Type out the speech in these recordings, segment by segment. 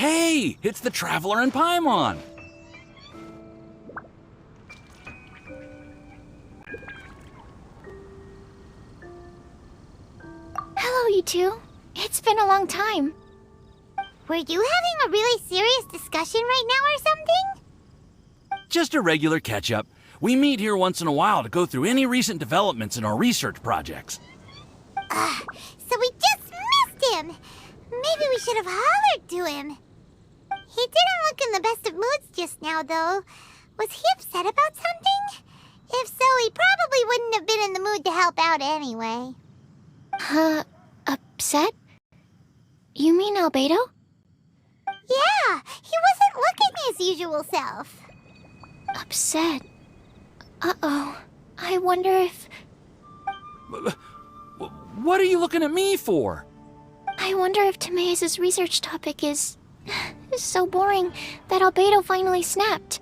Hey, it's the Traveler and Paimon. Hello, you two. It's been a long time. Were you having a really serious discussion right now or something? Just a regular catch-up. We meet here once in a while to go through any recent developments in our research projects. So we just missed him. Maybe we should have hollered to him. He didn't look in the best of moods just now, though. Was he upset about something? If so, he probably wouldn't have been in the mood to help out anyway. Upset? You mean Albedo? Yeah, he wasn't looking his usual self. Upset? Uh-oh. I wonder if... What are you looking at me for? I wonder if Timaeus' research topic is so boring that Albedo finally snapped.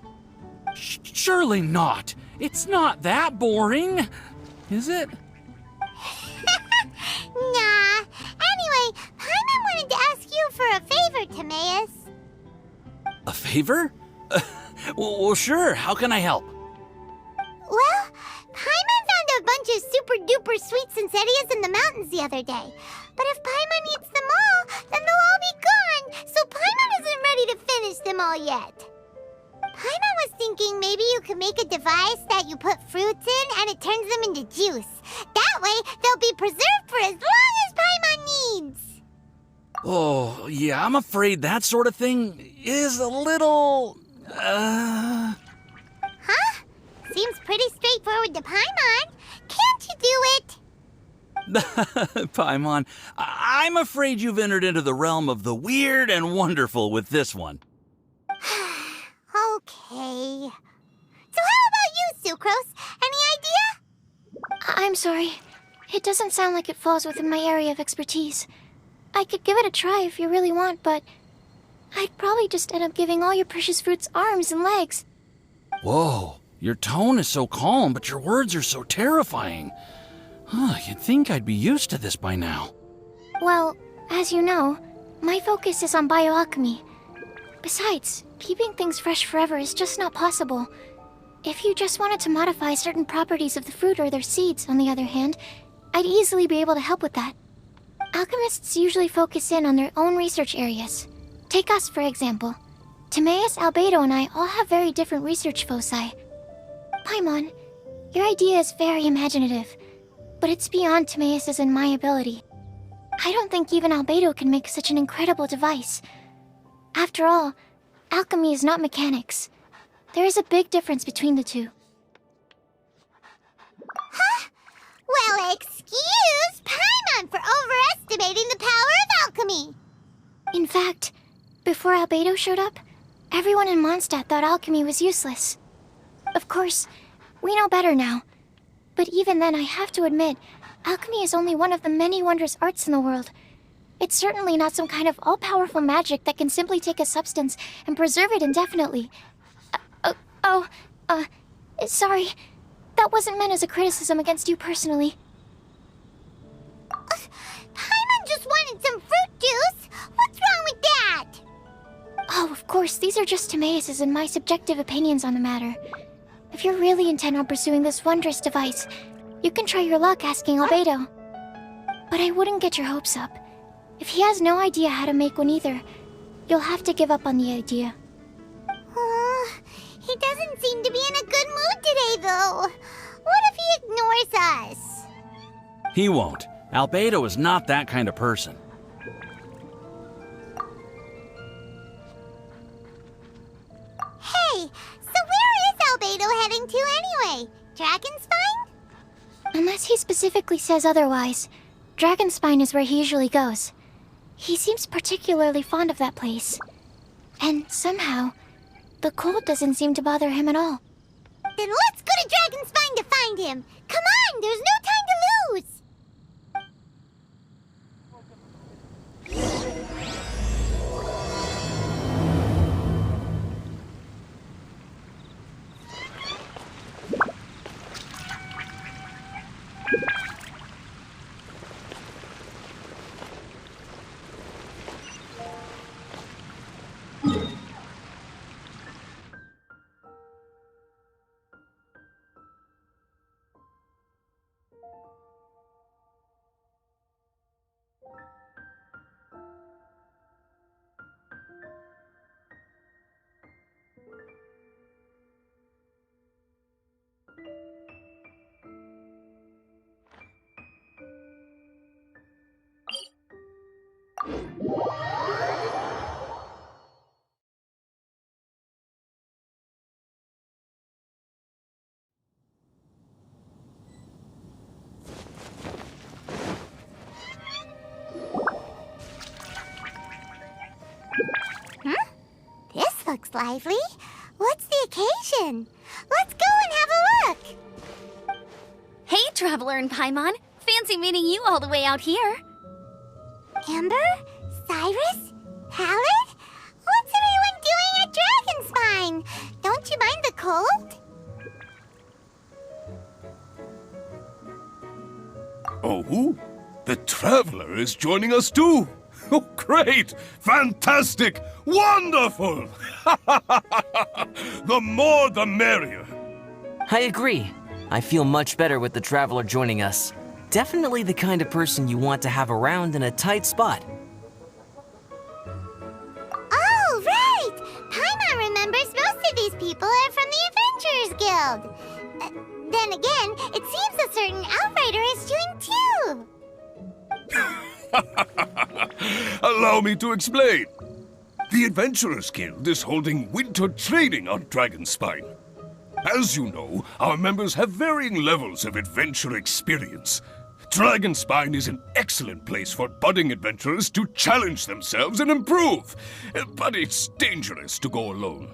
Surely not. It's not that boring, is it? Nah. Anyway, Paimon wanted to ask you for a favor, Timaeus. A favor? Well, sure. How can I help? Well, Paimon found a bunch of super-duper sweet Sensetias in the mountains the other day. But if Paimon eats them all, then they'll all be gone, so Paimon isn't ready to finish them all yet. Paimon was thinking maybe you could make a device that you put fruits in and it turns them into juice. That way, they'll be preserved for as long as Paimon needs. Oh, yeah, I'm afraid that sort of thing is a little... Huh? Seems pretty straightforward to Paimon. Can't you do it? Paimon, I'm afraid you've entered into the realm of the weird and wonderful with this one. Okay. So how about you, Sucrose? Any idea? I'm sorry. It doesn't sound like it falls within my area of expertise. I could give it a try if you really want, but I'd probably just end up giving all your precious fruits arms and legs. Whoa, your tone is so calm, but your words are so terrifying. You'd think I'd be used to this by now. Well, as you know, my focus is on bioalchemy. Besides, keeping things fresh forever is just not possible. If you just wanted to modify certain properties of the fruit or their seeds, on the other hand, I'd easily be able to help with that. Alchemists usually focus in on their own research areas. Take us, for example. Timaeus, Albedo, and I all have very different research foci. Paimon, your idea is very imaginative, but it's beyond Timaeus' and my ability. I don't think even Albedo can make such an incredible device. After all, alchemy is not mechanics. There is a big difference between the two. Huh? Well, excuse Paimon for overestimating the power of alchemy. In fact, before Albedo showed up, everyone in Mondstadt thought alchemy was useless. Of course, we know better now. But even then, I have to admit, alchemy is only one of the many wondrous arts in the world. It's certainly not some kind of all-powerful magic that can simply take a substance and preserve it indefinitely. Sorry. That wasn't meant as a criticism against you personally. Paimon just wanted some fruit juice. What's wrong with that? Oh, of course, these are just Timaeus' and my subjective opinions on the matter. If you're really intent on pursuing this wondrous device, you can try your luck asking Albedo. But I wouldn't get your hopes up. If he has no idea how to make one either, you'll have to give up on the idea. He doesn't seem to be in a good mood today, though. What if he ignores us? He won't. Albedo is not that kind of person. Hey, so where is Albedo heading to anyway? Dragonspine? Unless he specifically says otherwise, Dragonspine is where he usually goes. He seems particularly fond of that place. And somehow, the cold doesn't seem to bother him at all. Then let's go to Dragonspine to find him. Come on, there's no time to lose. This looks lively. What's the occasion? Let's go and have a look. Hey, Traveler and Paimon. Fancy meeting you all the way out here. Amber? Cyrus? Pallet? What's everyone doing at Dragonspine? Don't you mind the cold? Oh, the Traveler is joining us too. Oh, great! Fantastic! Wonderful! The more the merrier. I agree. I feel much better with the Traveler joining us. Definitely the kind of person you want to have around in a tight spot. Oh, right! Paimon remembers most of these people are from the Adventurers Guild. Then again, it seems a certain outrider is doing too. Allow me to explain. The Adventurers Guild is holding winter training on Dragonspine. As you know, our members have varying levels of adventure experience. Dragonspine is an excellent place for budding adventurers to challenge themselves and improve, but it's dangerous to go alone.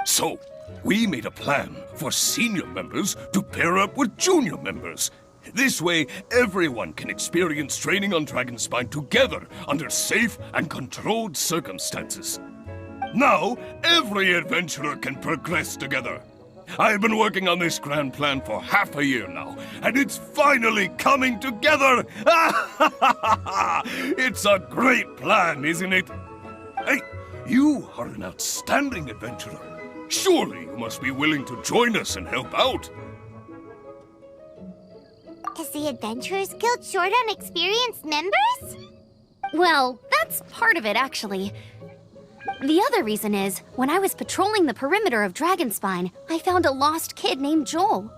So, we made a plan for senior members to pair up with junior members. This way, everyone can experience training on Dragonspine together under safe and controlled circumstances. Now, every adventurer can progress together. I've been working on this grand plan for half a year now, and it's finally coming together! It's a great plan, isn't it? Hey, you are an outstanding adventurer. Surely you must be willing to join us and help out. Is the Adventurers Guild short on experienced members? Well, that's part of it, actually. The other reason is, when I was patrolling the perimeter of Dragonspine, I found a lost kid named Joel.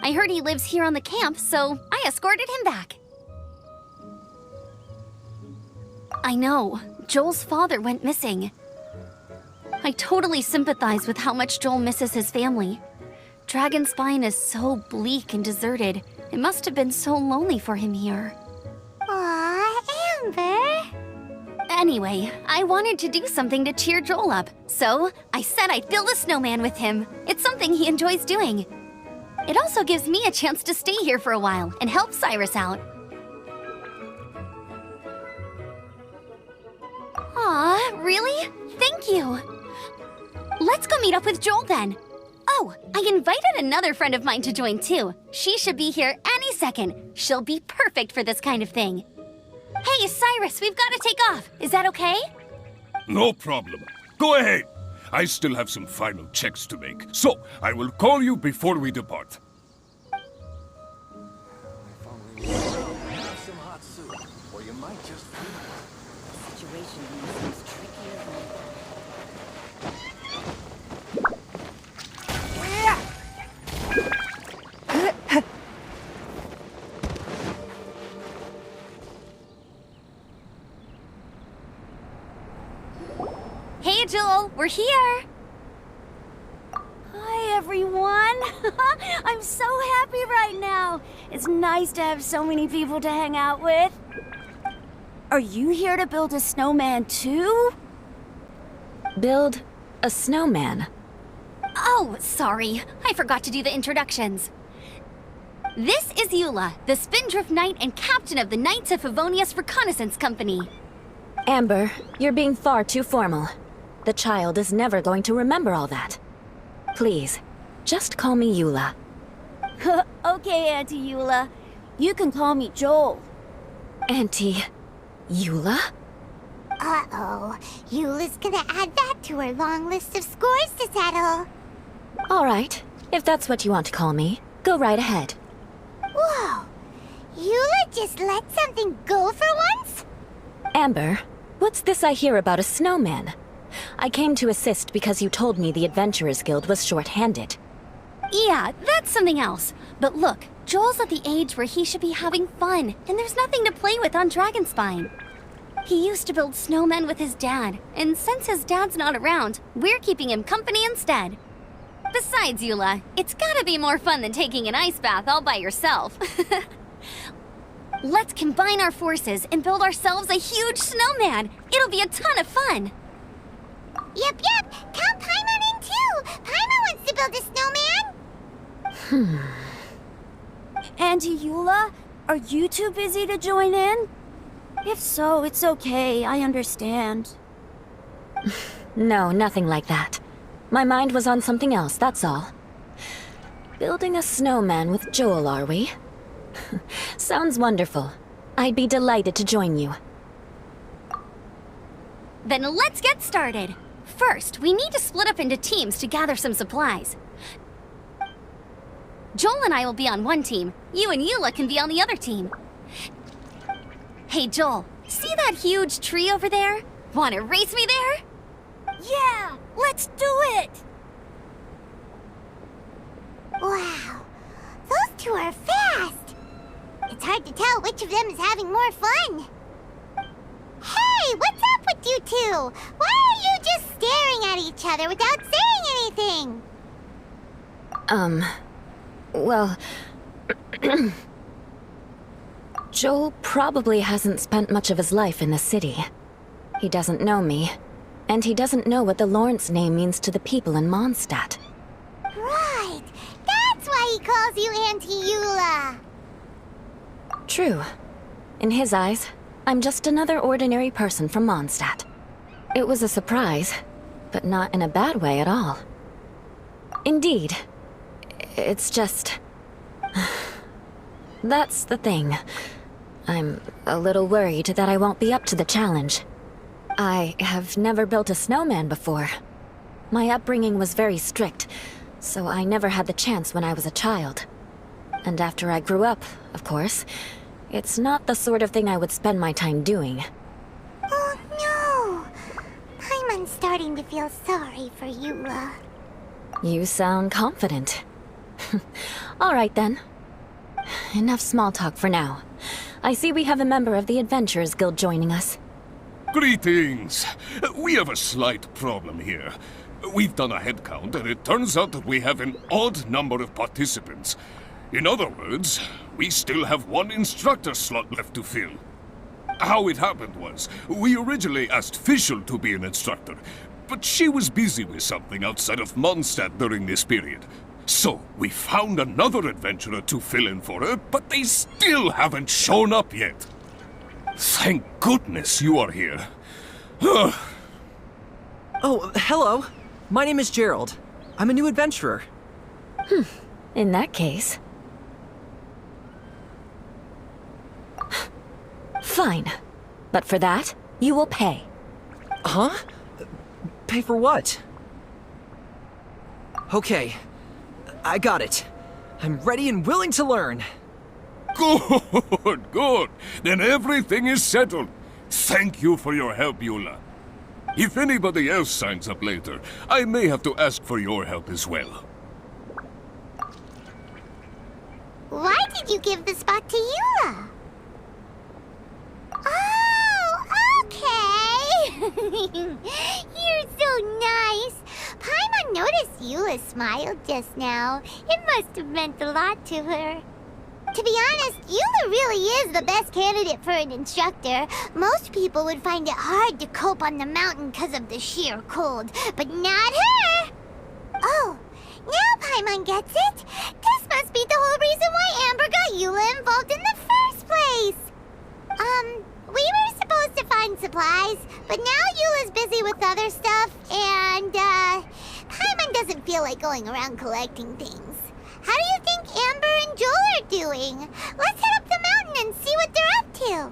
I heard he lives here on the camp, so I escorted him back. I know, Joel's father went missing. I totally sympathize with how much Joel misses his family. Dragonspine is so bleak and deserted. It must have been so lonely for him here. Aw, Amber. Anyway, I wanted to do something to cheer Joel up, so I said I'd build a snowman with him. It's something he enjoys doing. It also gives me a chance to stay here for a while and help Cyrus out. Aw, really? Thank you. Let's go meet up with Joel then. Oh, I invited another friend of mine to join too. She should be here any second. She'll be perfect for this kind of thing. Hey, Cyrus, we've got to take off. Is that okay? No problem. Go ahead. I still have some final checks to make, so I will call you before we depart. Have some hot soup, or you might just freeze. The situation here seems trickier than... Hey, Judul, we're here. Hi, everyone. I'm so happy right now. It's nice to have so many people to hang out with. Are you here to build a snowman too? Build a snowman? Oh, sorry. I forgot to do the introductions. This is Eula, the Spindrift Knight and captain of the Knights of Favonius Reconnaissance Company. Amber, you're being far too formal. The child is never going to remember all that. Please, just call me Eula. Okay, Auntie Eula. You can call me Joel. Auntie Eula? Uh-oh. Eula's gonna add that to her long list of scores to settle. All right, if that's what you want to call me, go right ahead. Whoa. Eula just let something go for once? Amber, what's this I hear about a snowman? I came to assist because you told me the Adventurers Guild was short-handed. Yeah, that's something else. But look, Joel's at the age where he should be having fun, and there's nothing to play with on Dragonspine. He used to build snowmen with his dad, and since his dad's not around, we're keeping him company instead. Besides, Eula, it's gotta be more fun than taking an ice bath all by yourself. Let's combine our forces and build ourselves a huge snowman. It'll be a ton of fun. Yep. Count Paimon in too. Paimon wants to build a snowman. And Eula, are you too busy to join in? If so, it's okay. I understand. No, nothing like that. My mind was on something else, that's all. Building a snowman with Joel, are we? Sounds wonderful. I'd be delighted to join you. Then let's get started. First, we need to split up into teams to gather some supplies. Joel and I will be on one team. You and Eula can be on the other team. Hey, Joel, see that huge tree over there? Wanna race me there? Yeah, let's do it! Wow, those two are fast! It's hard to tell which of them is having more fun. Hey, what's up with you two? Why are you just staring at each other without saying anything? Well... Joel probably hasn't spent much of his life in the city. He doesn't know me, and he doesn't know what the Lawrence name means to the people in Mondstadt. Right, that's why he calls you Auntie Eula. True. In his eyes, I'm just another ordinary person from Mondstadt. It was a surprise, but not in a bad way at all. Indeed. It's just... That's the thing. I'm a little worried that I won't be up to the challenge. I have never built a snowman before. My upbringing was very strict, so I never had the chance when I was a child. And after I grew up, of course, it's not the sort of thing I would spend my time doing. Oh no! Paimon's starting to feel sorry for Eula. You sound confident. All right then. Enough small talk for now. I see we have a member of the Adventurers Guild joining us. Greetings. We have a slight problem here. We've done a head count, and it turns out that we have an odd number of participants. In other words, we still have one instructor slot left to fill. How it happened was, we originally asked Fischl to be an instructor, but she was busy with something outside of Mondstadt during this period. So, we found another adventurer to fill in for her, but they still haven't shown up yet. Thank goodness you are here. Oh, hello. My name is Gerald. I'm a new adventurer. In that case... Fine. But for that, you will pay. Huh? Pay for what? Okay. I got it. I'm ready and willing to learn. Good. Then everything is settled. Thank you for your help, Eula. If anybody else signs up later, I may have to ask for your help as well. Why did you give the spot to Eula? Oh, okay! You're so nice! Paimon noticed Eula smiled just now. It must have meant a lot to her. To be honest, Eula really is the best candidate for an instructor. Most people would find it hard to cope on the mountain because of the sheer cold, but not her! Oh, now Paimon gets it. This must be the whole reason why Amber got Eula involved in the first place. We were supposed to find supplies, but now Eula's busy with other stuff, and, Paimon doesn't feel like going around collecting things. How do you think Amber and Joel are doing? Let's head up the mountain and see what they're up to.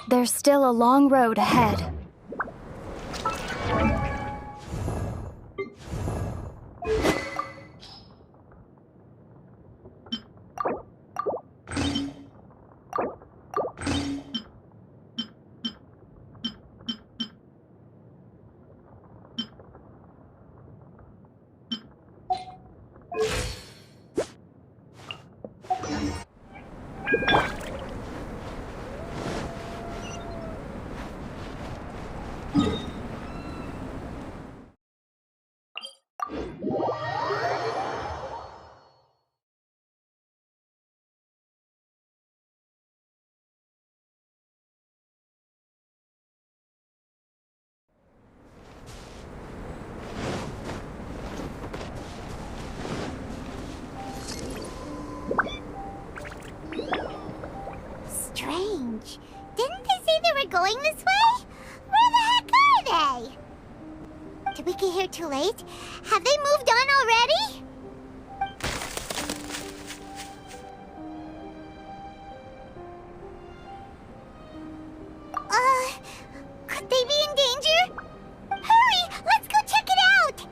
There's still a long road ahead. Strange. Didn't they say they were going this way? Where the heck are they? Did we get here too late? Have they moved on already? Could they be in danger? Hurry! Let's go check it out!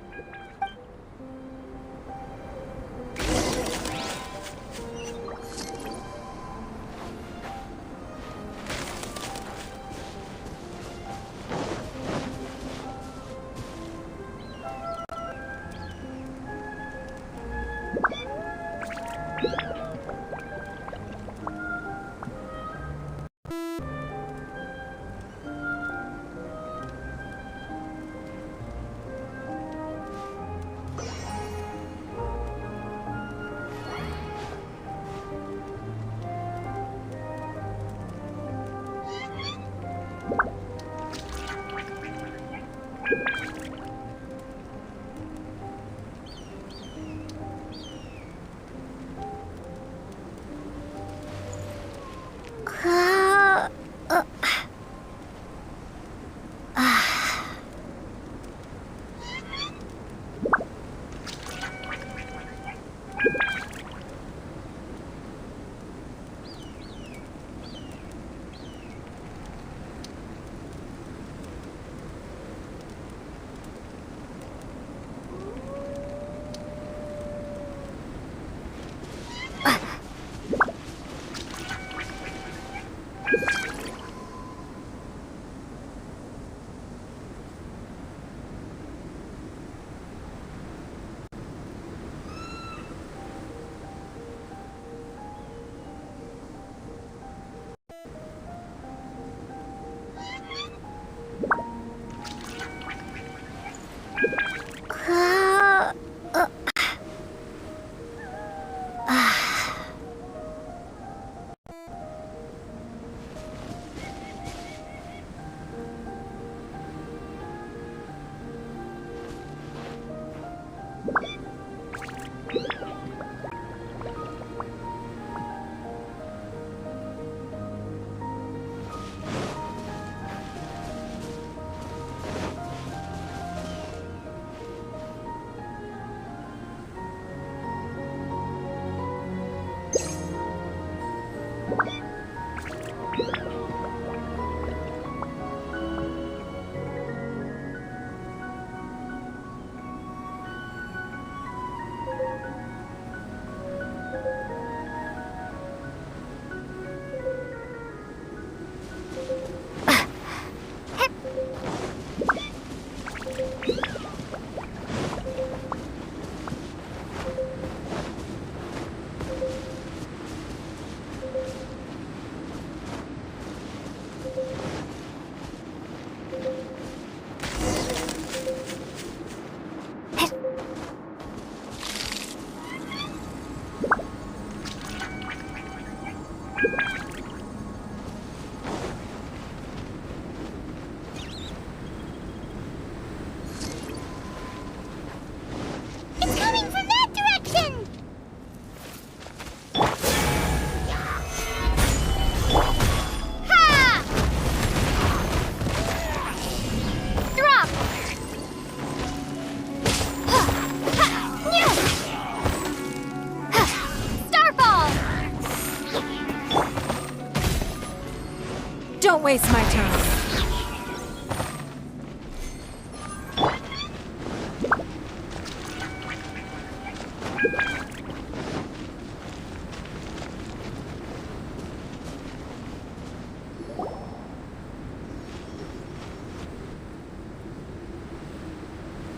Don't waste my time.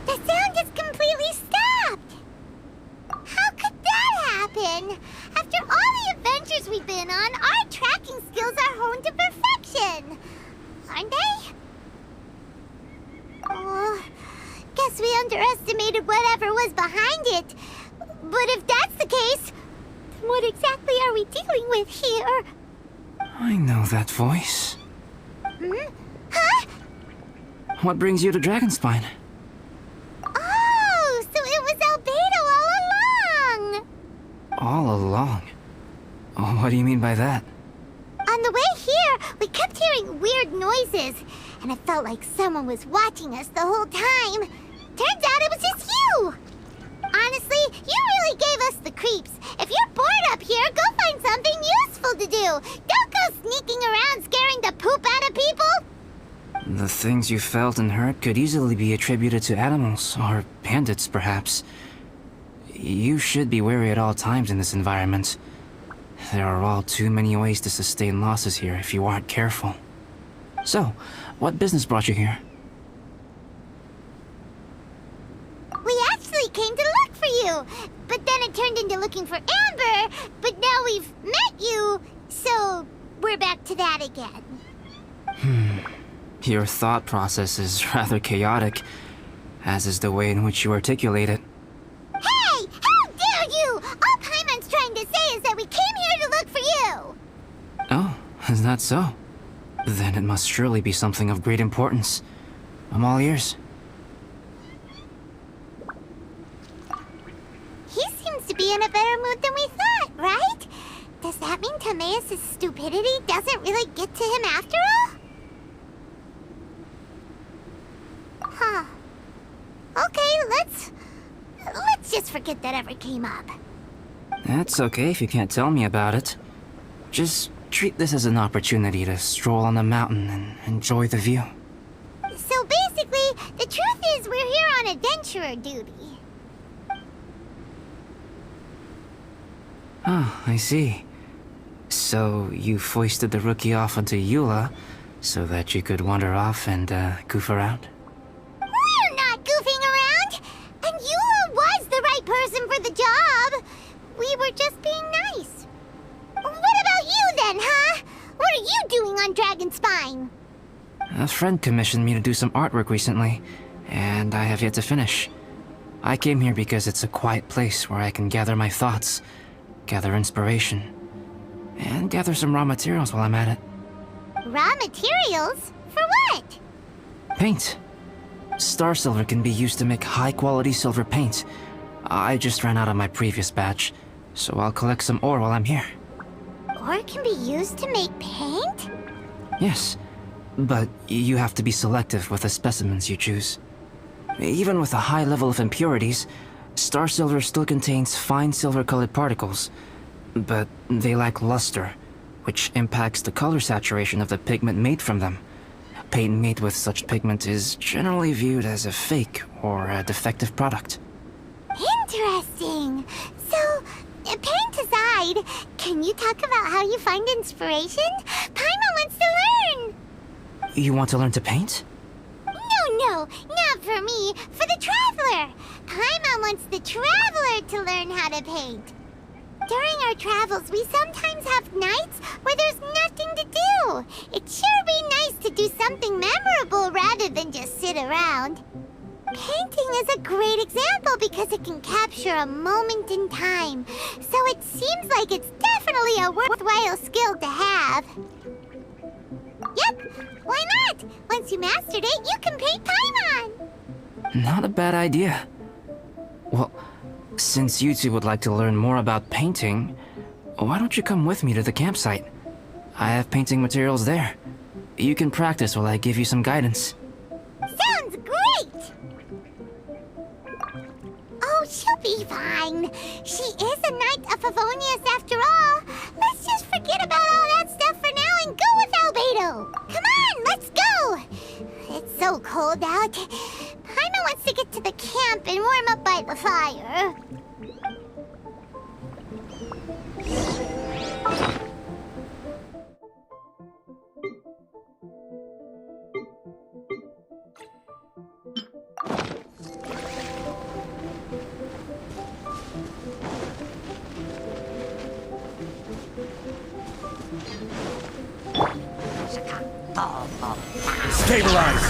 The sound just completely stopped! How could that happen? After all the adventures adventures we've been on, our tracking skills are honed to perfection. Aren't they? Oh, guess we underestimated whatever was behind it. But if that's the case, then what exactly are we dealing with here? I know that voice. Hmm? Huh? What brings you to Dragonspine? Oh, so it was Albedo all along! All along? Oh, what do you mean by that? On the way here, we kept hearing weird noises, and it felt like someone was watching us the whole time. Turns out it was just you! Honestly, you really gave us the creeps. If you're bored up here, go find something useful to do. Don't go sneaking around scaring the poop out of people. The things you felt and heard could easily be attributed to animals, or bandits, perhaps. You should be wary at all times in this environment. There are all too many ways to sustain losses here if you aren't careful. So, what business brought you here? We actually came to look for you, but then it turned into looking for Amber, but now we've met you, so we're back to that again. Your thought process is rather chaotic, as is the way in which you articulate it. Hey! How dare you! All Paimon's trying to say is that we came here to look for you! Oh, is that so? Then it must surely be something of great importance. I'm all ears. He seems to be in a better mood than we thought, right? Does that mean Timaeus' stupidity doesn't really get to him after all? Huh. Okay, let's just forget that ever came up. That's okay if you can't tell me about it. Just treat this as an opportunity to stroll on the mountain and enjoy the view. So basically, the truth is we're here on adventurer duty. Oh, I see. So you foisted the rookie off onto Eula so that you could wander off and goof around? We're not goofing around! And Eula was the right person for the job! We were just being nice. What about you then, huh? What are you doing on Dragonspine? A friend commissioned me to do some artwork recently, and I have yet to finish. I came here because it's a quiet place where I can gather my thoughts, gather inspiration, and gather some raw materials while I'm at it. Raw materials? For what? Paint. Star silver can be used to make high-quality silver paint. I just ran out of my previous batch, so I'll collect some ore while I'm here. Ore can be used to make paint? Yes, but you have to be selective with the specimens you choose. Even with a high level of impurities, star silver still contains fine silver-colored particles, but they lack luster, which impacts the color saturation of the pigment made from them. Paint made with such pigment is generally viewed as a fake or a defective product. Interesting. So, paint aside, can you talk about how you find inspiration? Paimon wants to learn! You want to learn to paint? No, not for me. For the Traveler. Paimon wants the Traveler to learn how to paint. During our travels, we sometimes have nights where there's nothing to do. It'd sure be nice to do something memorable rather than just sit around. Painting is a great example because it can capture a moment in time. So it seems like it's definitely a worthwhile skill to have. Yep, why not? Once you mastered it, you can paint Paimon. Not a bad idea. Well, since you two would like to learn more about painting, why don't you come with me to the campsite? I have painting materials there. You can practice while I give you some guidance. Sounds great! Oh, she'll be fine. She is a Knight of Favonius after all. Let's just forget about all that stuff for now and go with Albedo. Come on, let's go! It's so cold out. Paimon wants to get to the camp and warm up by the fire. Stabilize!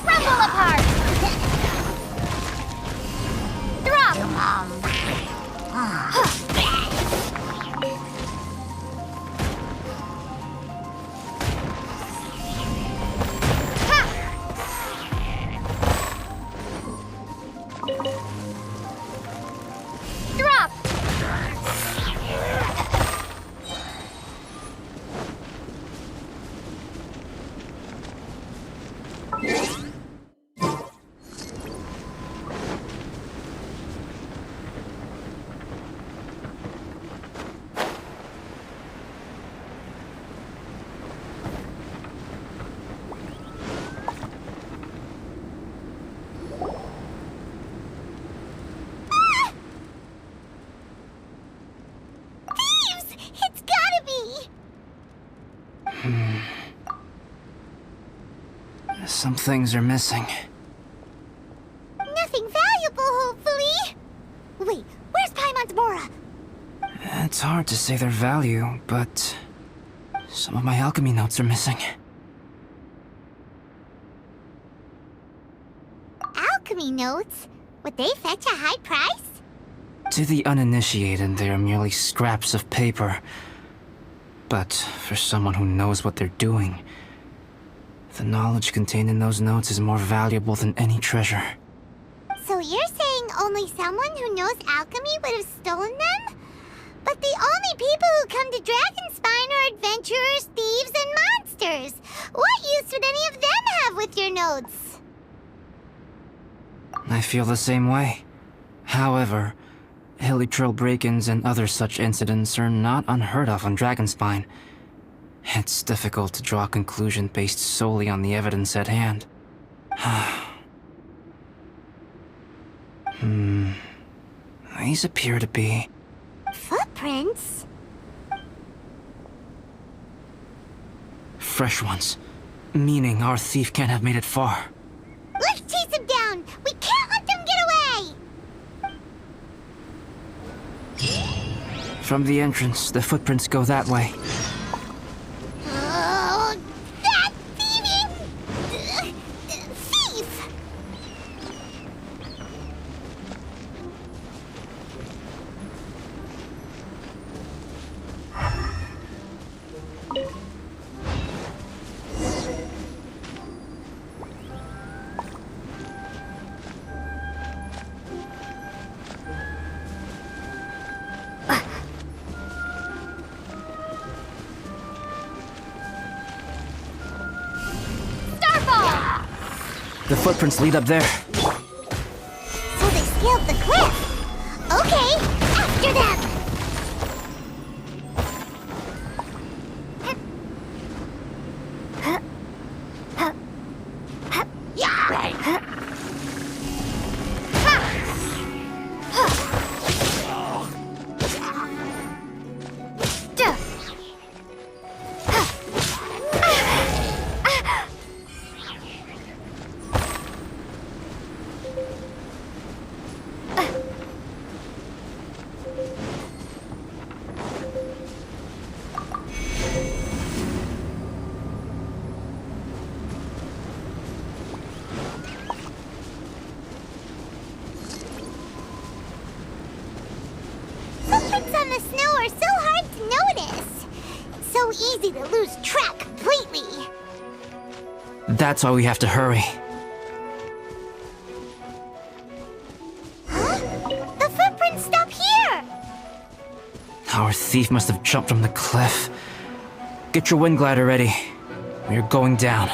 Crumble apart! Drop! Drop! Some things are missing. Nothing valuable, hopefully. Wait, where's Paimon's Bora? It's hard to say their value, but some of my alchemy notes are missing. Alchemy notes? Would they fetch a high price? To the uninitiated, they are merely scraps of paper. But for someone who knows what they're doing, the knowledge contained in those notes is more valuable than any treasure. So you're saying only someone who knows alchemy would have stolen them? But the only people who come to Dragonspine are adventurers, thieves, and monsters. What use would any of them have with your notes? I feel the same way. However, hilly trail break-ins and other such incidents are not unheard of on Dragonspine. It's difficult to draw a conclusion based solely on the evidence at hand. These appear to be... Footprints? fresh ones. Meaning our thief can't have made it far. Let's chase him down! We can't let them get away! From the entrance, the footprints go that way. Oh, that thieving... thief! The footprints lead up there. So they scaled the cliff. Okay, after them! Footprints on the snow are so hard to notice. So easy to lose track completely. That's why we have to hurry. Huh? The footprints stop here! Our thief must have jumped from the cliff. Get your wind glider ready. We're going down.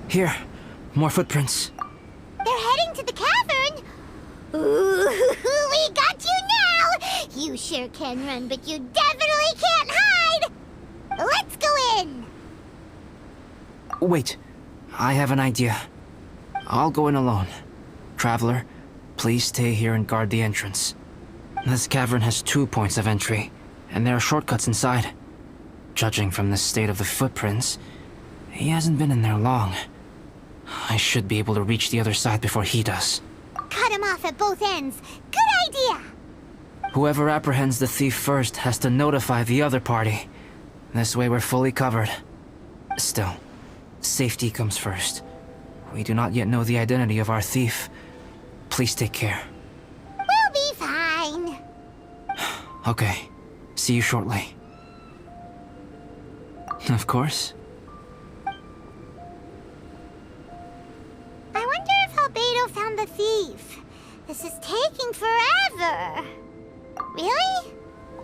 Here, more footprints. They're heading to the cavern. Ooh, we got you now! You sure can run, but you definitely can't hide! Let's go in! Wait, I have an idea. I'll go in alone. Traveler, please stay here and guard the entrance. This cavern has 2 points of entry, and there are shortcuts inside. Judging from the state of the footprints, he hasn't been in there long. I should be able to reach the other side before he does. Come off at both ends. Good idea! Whoever apprehends the thief first has to notify the other party. This way we're fully covered. Still, safety comes first. We do not yet know the identity of our thief. Please take care. We'll be fine. Okay. See you shortly. Of course. I wonder if Albedo found the thief. This is taking forever. Really?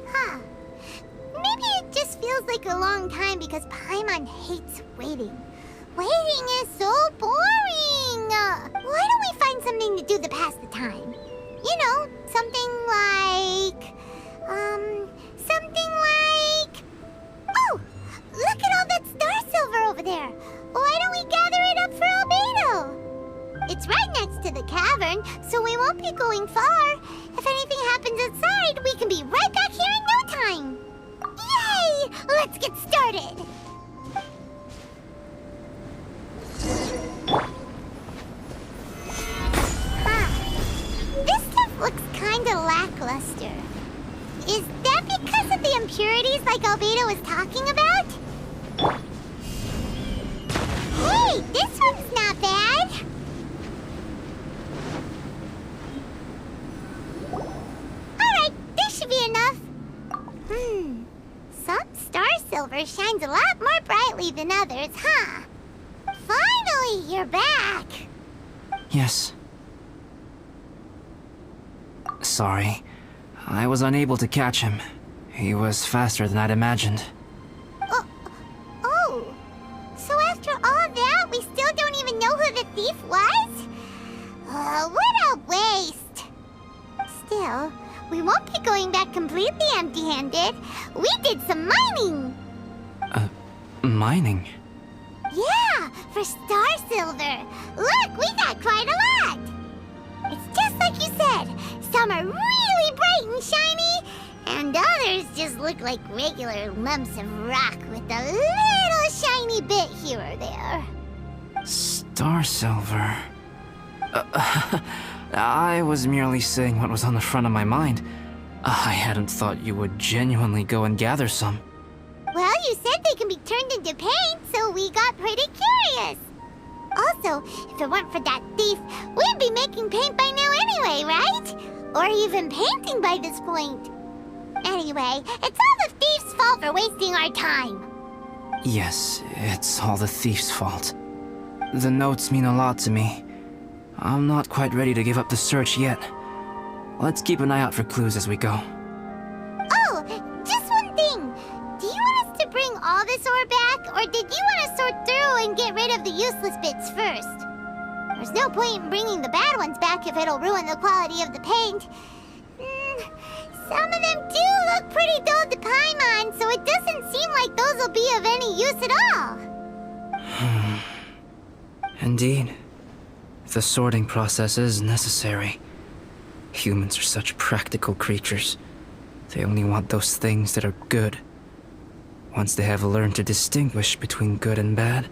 Huh. Maybe it just feels like a long time because Paimon hates waiting. Waiting is so boring! Why don't we find something to do to pass the time? You know, something like... Oh! Look at all that star silver over there! Why don't we gather it up for Albedo? It's right next to the cavern, so we won't be going far. If anything happens outside, we can be right back here in no time! Yay! Let's get started! This stuff looks kinda lackluster. Is that because of the impurities like Albedo was talking about? Hey, this one's not bad! Alright, this should be enough. Some star silver shines a lot more brightly than others, huh? Finally, you're back! Yes. Sorry. I was unable to catch him. He was faster than I'd imagined. Oh. So after all that, we still don't even know who the thief was? What a waste! Still, we won't be going back completely empty-handed. We did some mining! Mining? Yeah, for star silver. Look, we got quite a lot! It's just like you said. Some are really bright and shiny, and others just look like regular lumps of rock with a little shiny bit here or there. Star silver. I was merely saying what was on the front of my mind. I hadn't thought you would genuinely go and gather some. Well, you said they can be turned into paint, so we got pretty curious. Also, if it weren't for that thief, we'd be making paint by now anyway, right? Or even painting by this point. Anyway, it's all the thief's fault for wasting our time. Yes, it's all the thief's fault. The notes mean a lot to me. I'm not quite ready to give up the search yet. Let's keep an eye out for clues as we go. Oh, just one thing. Do you want us to bring all this ore back, or did you want to sort through and get rid of the useless bits first? There's no point in bringing the bad ones back if it'll ruin the quality of the paint. Some of them do look pretty dull to Paimon, so it doesn't seem like those will be of any use at all. Indeed. The sorting process is necessary. Humans are such practical creatures. They only want those things that are good. Once they have learned to distinguish between good and bad,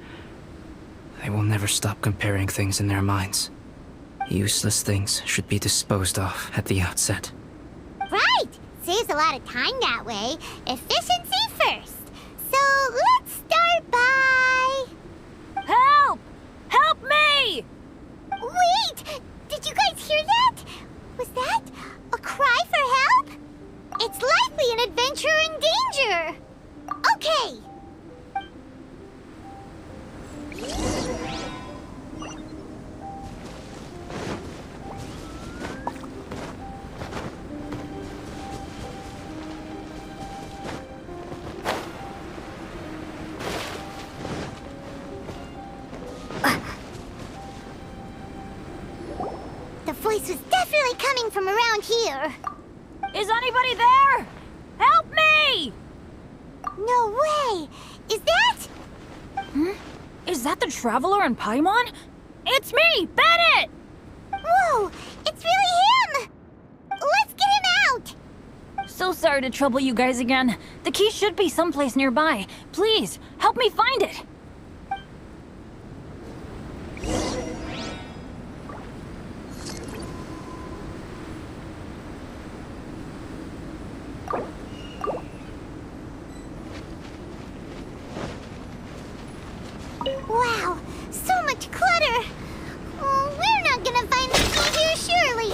they will never stop comparing things in their minds. Useless things should be disposed of at the outset. Right! Saves a lot of time that way. Efficiency first. So let's start by... Help! Help me! Wait! Did you guys hear that? Was that a cry for help? It's likely an adventurer in danger! Okay! The voice was definitely coming from around here. Is anybody there? Help me! No way! Is that... Is that the Traveler and Paimon? It's me, Bennett! Whoa! It's really him! Let's get him out! So sorry to trouble you guys again. The key should be someplace nearby. Please, help me find it. Wow, so much clutter! Oh, we're not gonna find the key here, surely!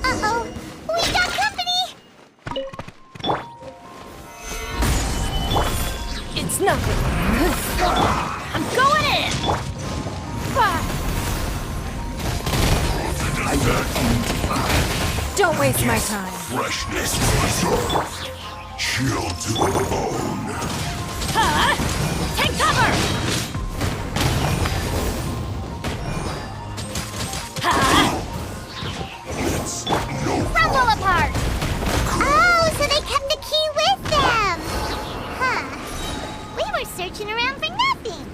Uh-oh, we got company! It's nothing. I'm going in! Don't waste my time. Freshness preserved. Chill to the bone. Take cover! It's no Rumble apart! Oh, so they kept the key with them! Huh. We were searching around for nothing.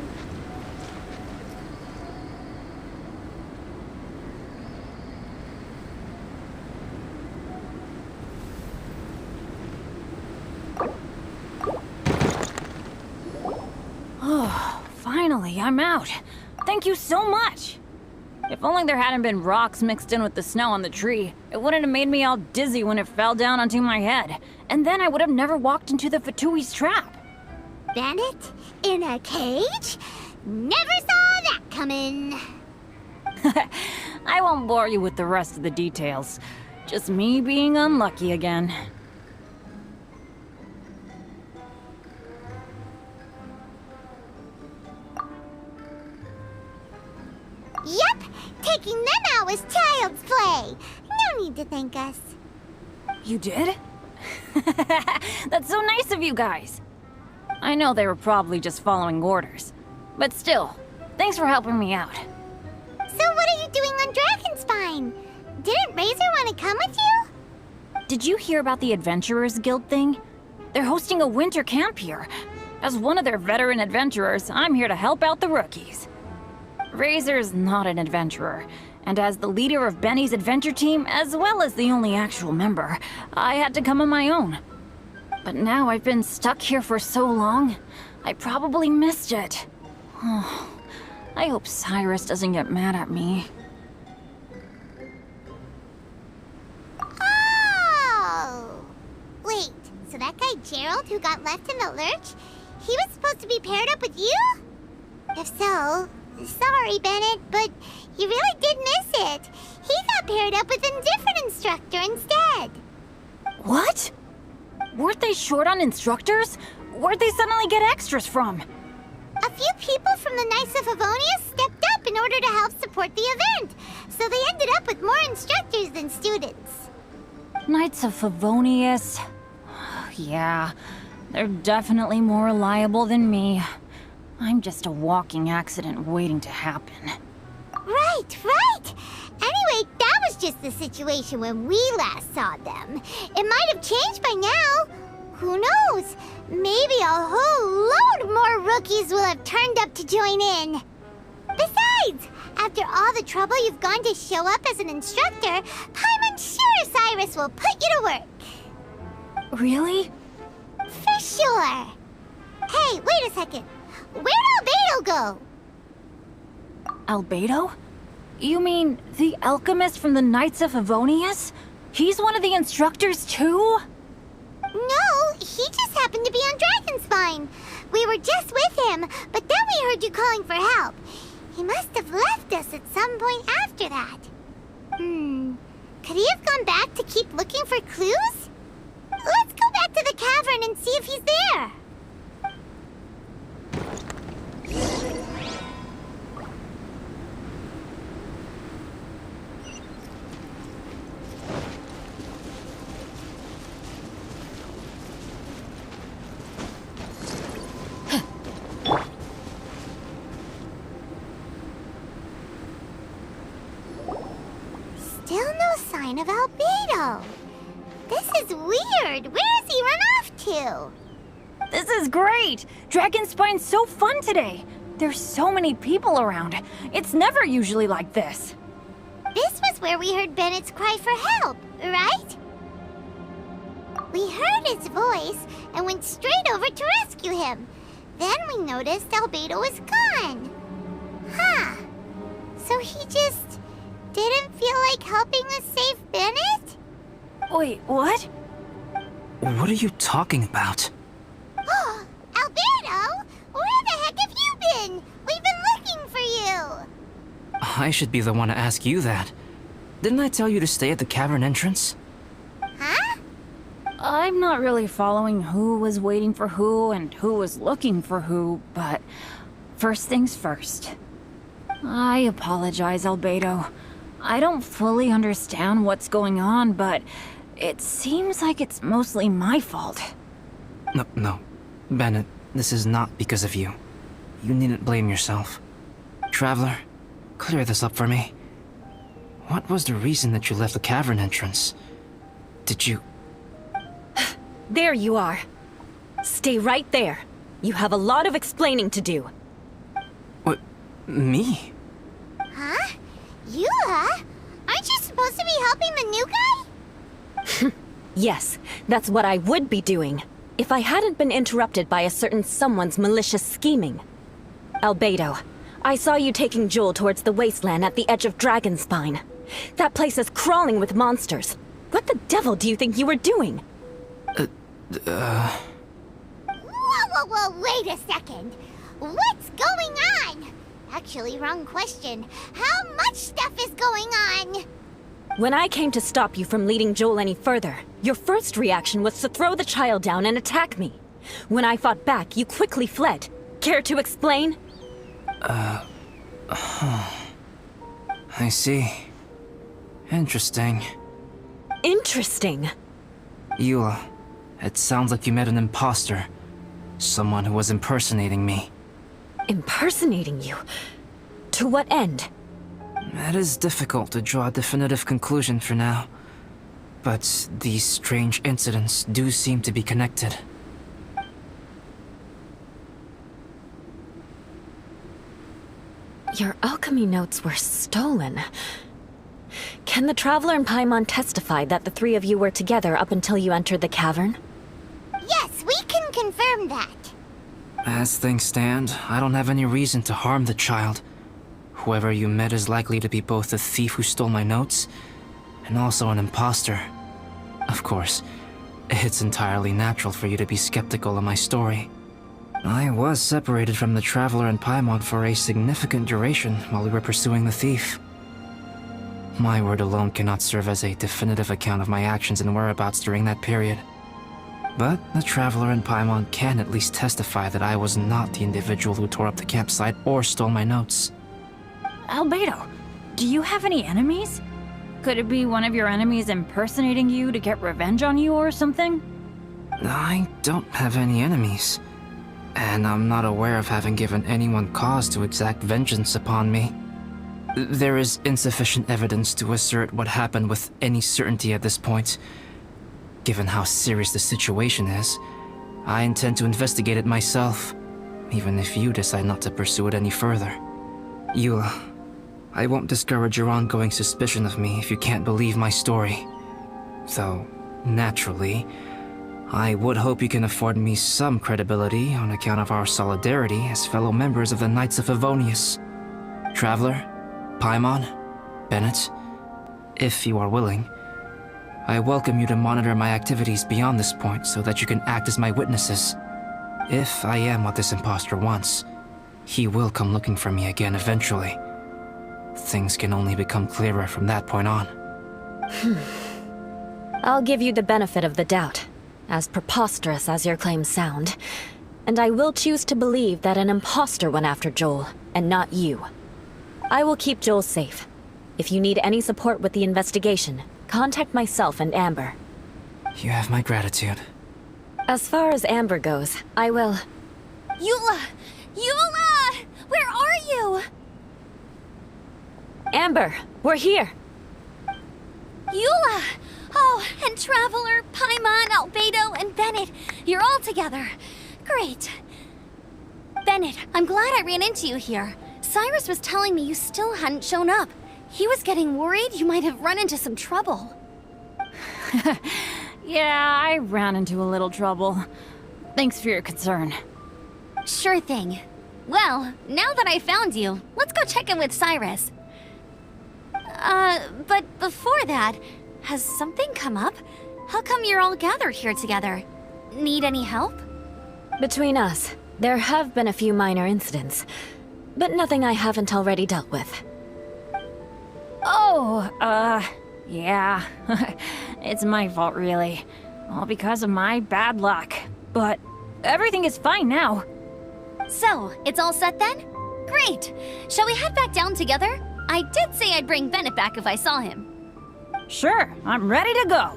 Oh, finally, I'm out. Thank you so much. If only there hadn't been rocks mixed in with the snow on the tree, it wouldn't have made me all dizzy when it fell down onto my head. And then I would have never walked into the Fatui's trap. Bennett? In a cage? Never saw that coming. I won't bore you with the rest of the details. Just me being unlucky again. Yep, taking them out was child's play. No need to thank us. You did? That's so nice of you guys. I know they were probably just following orders. But still, thanks for helping me out. So what are you doing on Dragonspine? Didn't Razor want to come with you? Did you hear about the Adventurers Guild thing? They're hosting a winter camp here. As one of their veteran adventurers, I'm here to help out the rookies. Razor's not an adventurer, and as the leader of Benny's adventure team, as well as the only actual member, I had to come on my own. But now I've been stuck here for so long, I probably missed it. Oh, I hope Cyrus doesn't get mad at me. Oh! Wait, so that guy Gerald who got left in the lurch, he was supposed to be paired up with you? If so, sorry, Bennett, but you really did miss it. He got paired up with a different instructor instead. What? Weren't they short on instructors? Where'd they suddenly get extras from? A few people from the Knights of Favonius stepped up in order to help support the event, so they ended up with more instructors than students. Knights of Favonius? Yeah, they're definitely more reliable than me. I'm just a walking accident waiting to happen. Right, right! Anyway, that was just the situation when we last saw them. It might have changed by now. Who knows? Maybe a whole load more rookies will have turned up to join in. Besides, after all the trouble you've gone to show up as an instructor, Paimon's sure Cyrus will put you to work. Really? For sure. Hey, wait a second. Where'd Albedo go? Albedo? You mean the alchemist from the Knights of Favonius? He's one of the instructors too? No, he just happened to be on Dragonspine. We were just with him, but then we heard you calling for help. He must have left us at some point after that. Could he have gone back to keep looking for clues? Let's go back to the cavern and see if he's there. Still no sign of Albedo. This is weird. Where has he run off to? This is great! Dragonspine's so fun today! There's so many people around. It's never usually like this. This was where we heard Bennett's cry for help, right? We heard his voice and went straight over to rescue him. Then we noticed Albedo was gone. Huh. So he just didn't feel like helping us save Bennett? Wait, what? What are you talking about? Oh, Alberto! Where the heck have you been? We've been looking for you! I should be the one to ask you that. Didn't I tell you to stay at the cavern entrance? Huh? I'm not really following who was waiting for who and who was looking for who, but first things first. I apologize, Albedo. I don't fully understand what's going on, but it seems like it's mostly my fault. No. Bennett, this is not because of you. You needn't blame yourself. Traveler, clear this up for me. What was the reason that you left the cavern entrance? Did you... There you are. Stay right there. You have a lot of explaining to do. What? Me? Huh? Eula? Aren't you supposed to be helping the new guy? Yes, that's what I would be doing, if I hadn't been interrupted by a certain someone's malicious scheming. Albedo, I saw you taking Judul towards the wasteland at the edge of Dragonspine. That place is crawling with monsters. What the devil do you think you were doing? Whoa, wait a second. What's going on? Actually, wrong question. How much stuff is going on? When I came to stop you from leading Judul any further, your first reaction was to throw the child down and attack me. When I fought back, you quickly fled. Care to explain? I see. Interesting. Interesting. Eula, it sounds like you met an imposter. Someone who was impersonating me. Impersonating you? To what end? It is difficult to draw a definitive conclusion for now. But these strange incidents do seem to be connected. Your alchemy notes were stolen. Can the Traveler and Paimon testify that the three of you were together up until you entered the cavern? Yes, we can confirm that. As things stand, I don't have any reason to harm the child. Whoever you met is likely to be both the thief who stole my notes, and also an imposter. Of course, it's entirely natural for you to be skeptical of my story. I was separated from the Traveler and Paimon for a significant duration while we were pursuing the thief. My word alone cannot serve as a definitive account of my actions and whereabouts during that period. But the Traveler and Paimon can at least testify that I was not the individual who tore up the campsite or stole my notes. Albedo, do you have any enemies? Could it be one of your enemies impersonating you to get revenge on you or something? I don't have any enemies. And I'm not aware of having given anyone cause to exact vengeance upon me. There is insufficient evidence to assert what happened with any certainty at this point. Given how serious the situation is, I intend to investigate it myself, even if you decide not to pursue it any further. Eula, I won't discourage your ongoing suspicion of me if you can't believe my story. Though, naturally, I would hope you can afford me some credibility on account of our solidarity as fellow members of the Knights of Favonius. Traveler, Paimon, Bennett, if you are willing, I welcome you to monitor my activities beyond this point so that you can act as my witnesses. If I am what this imposter wants, he will come looking for me again eventually. Things can only become clearer from that point on. I'll give you the benefit of the doubt, as preposterous as your claims sound. And I will choose to believe that an imposter went after Judul, and not you. I will keep Judul safe. If you need any support with the investigation, contact myself and Amber. You have my gratitude. As far as Amber goes, I will... Eula! Eula! Where are you? Amber, we're here! Eula! Oh, and Traveler, Paimon, Albedo, and Bennett. You're all together. Great. Bennett, I'm glad I ran into you here. Cyrus was telling me you still hadn't shown up. He was getting worried you might have run into some trouble. Yeah, I ran into a little trouble. Thanks for your concern. Sure thing. Well, now that I found you, let's go check in with Cyrus. But before that, Has something come up? How come you're all gathered here together? Need any help? Between us, there have been a few minor incidents, but nothing I haven't already dealt with. Oh, yeah. It's my fault, really. All because of my bad luck. But everything is fine now. So, it's all set then? Great! Shall we head back down together? I did say I'd bring Bennett back if I saw him. Sure, I'm ready to go.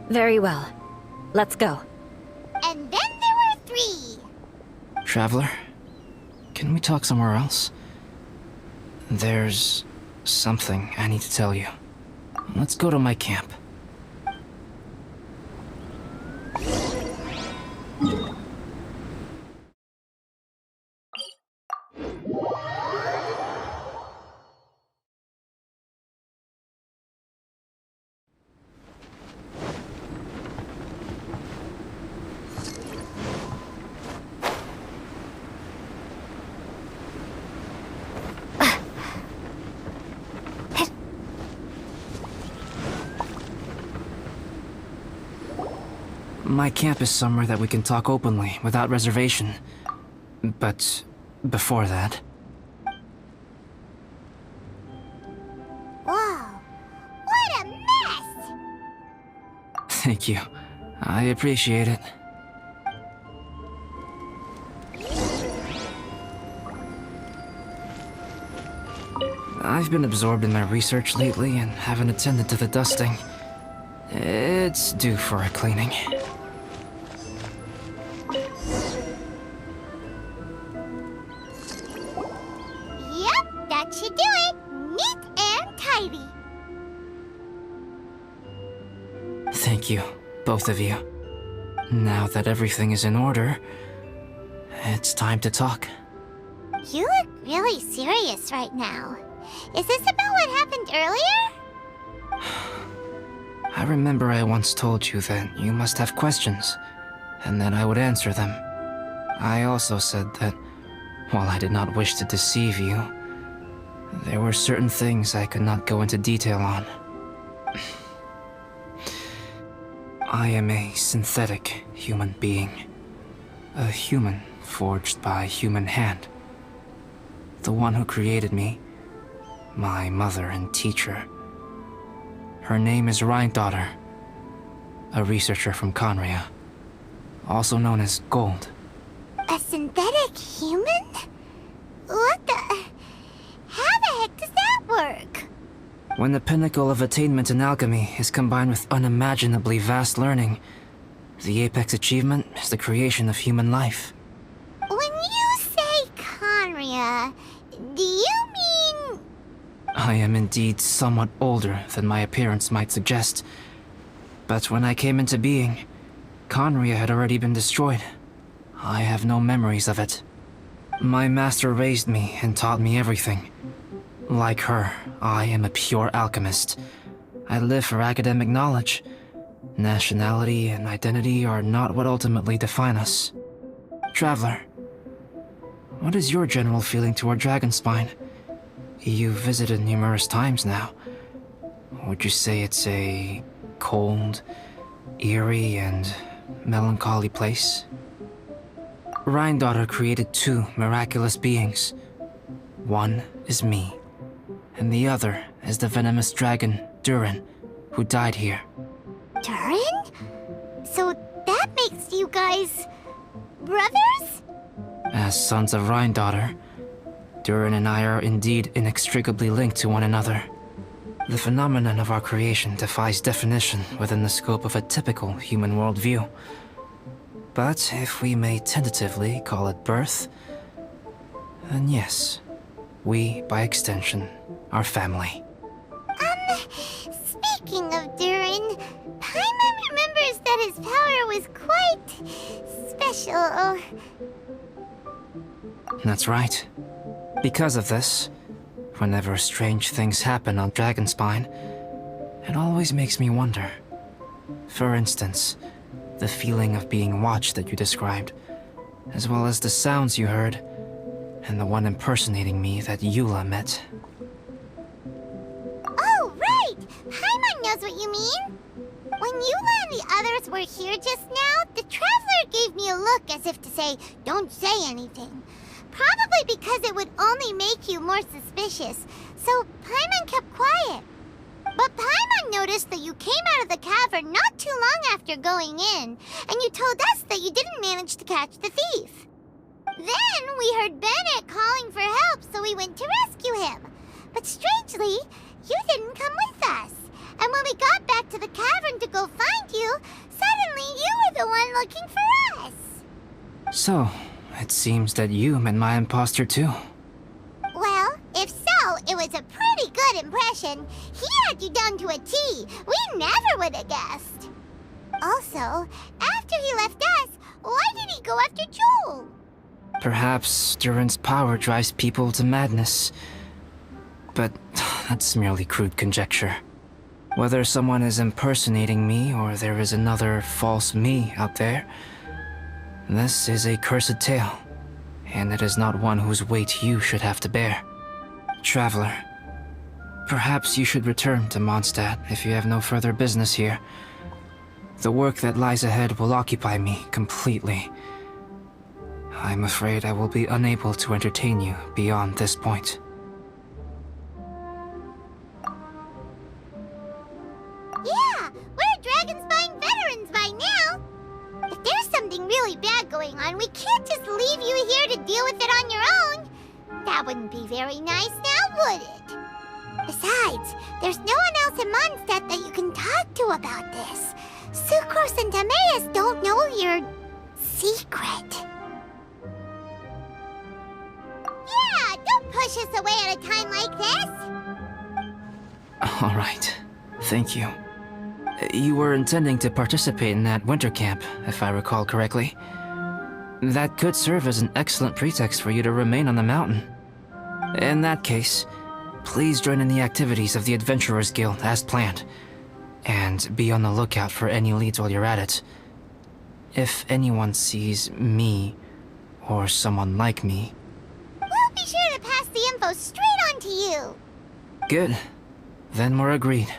Very well. Let's go. And then there were 3. Traveler, can we talk somewhere else? There's something I need to tell you. Let's go to my camp. My camp is somewhere that we can talk openly, without reservation. But before that... Whoa! What a mess! Thank you. I appreciate it. I've been absorbed in my research lately and haven't attended to the dusting. It's due for a cleaning. Yep, that should do it. Neat and tidy. Thank you, both of you. Now that everything is in order, it's time to talk. You look really serious right now. Is this about what happened earlier? I remember I once told you that you must have questions, and that I would answer them. I also said that, while I did not wish to deceive you, there were certain things I could not go into detail on. I am a synthetic human being. A human forged by human hand. The one who created me, my mother and teacher. Her name is Rhine-daughter, a researcher from Conria, also known as Gold. A synthetic human? What the... How the heck does that work? When the pinnacle of attainment in alchemy is combined with unimaginably vast learning, the apex achievement is the creation of human life. When you say Conria, do you mean... I am indeed somewhat older than my appearance might suggest. But when I came into being, Conria had already been destroyed. I have no memories of it. My master raised me and taught me everything. Like her, I am a pure alchemist. I live for academic knowledge. Nationality and identity are not what ultimately define us. Traveler, what is your general feeling toward Dragonspine? You've visited numerous times now. Would you say it's a cold, eerie, and melancholy place? Rhine-daughter created 2 miraculous beings. One is me, and the other is the venomous dragon, Durin, who died here. Durin? So that makes you guys... brothers? As sons of Rhine-daughter, Durin and I are indeed inextricably linked to one another. The phenomenon of our creation defies definition within the scope of a typical human worldview. But if we may tentatively call it birth, then yes, we, by extension, are family. Speaking of Durin, Paimon remembers that his power was quite... special. That's right. Because of this, whenever strange things happen on Dragonspine, it always makes me wonder. For instance, the feeling of being watched that you described, as well as the sounds you heard, and the one impersonating me that Eula met. knows what you mean. When you and the others were here just now, the Traveler gave me a look as if to say, don't say anything. Probably because it would only make you more suspicious, so Paimon kept quiet. But Paimon noticed that you came out of the cavern not too long after going in, and you told us that you didn't manage to catch the thief. Then we heard Bennett calling for help, so we went to rescue him. But strangely, you didn't come with us. And when we got back to the cavern to go find you, suddenly you were the one looking for us. So, it seems that you met my imposter too. Well, if so, it was a pretty good impression. He had you down to a T. We never would have guessed. Also, after he left us, why did he go after Judul? Perhaps Durin's power drives people to madness. But that's merely crude conjecture. Whether someone is impersonating me or there is another false me out there, this is a cursed tale, and it is not one whose weight you should have to bear. Traveler, perhaps you should return to Mondstadt if you have no further business here. The work that lies ahead will occupy me completely. I'm afraid I will be unable to entertain you beyond this point. Yeah, we're Dragonspine veterans by now. If there's something really bad going on, we can't just leave you here to deal with it on your own. That wouldn't be very nice now, would it? Besides, there's no one else in Mondstadt that you can talk to about this. Sucrose and Timaeus don't know your secret. Yeah, don't push us away at a time like this. All right, thank you. You were intending to participate in that winter camp, if I recall correctly. That could serve as an excellent pretext for you to remain on the mountain. In that case, please join in the activities of the Adventurers Guild as planned, and be on the lookout for any leads while you're at it. If anyone sees me, or someone like me... We'll be sure to pass the info straight on to you. Good. Then we're agreed.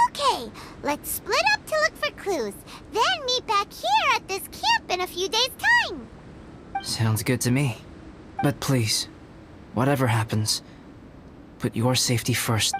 Okay, let's split up to look for clues, then meet back here at this camp in a few days' time. Sounds good to me. But please, whatever happens, put your safety first.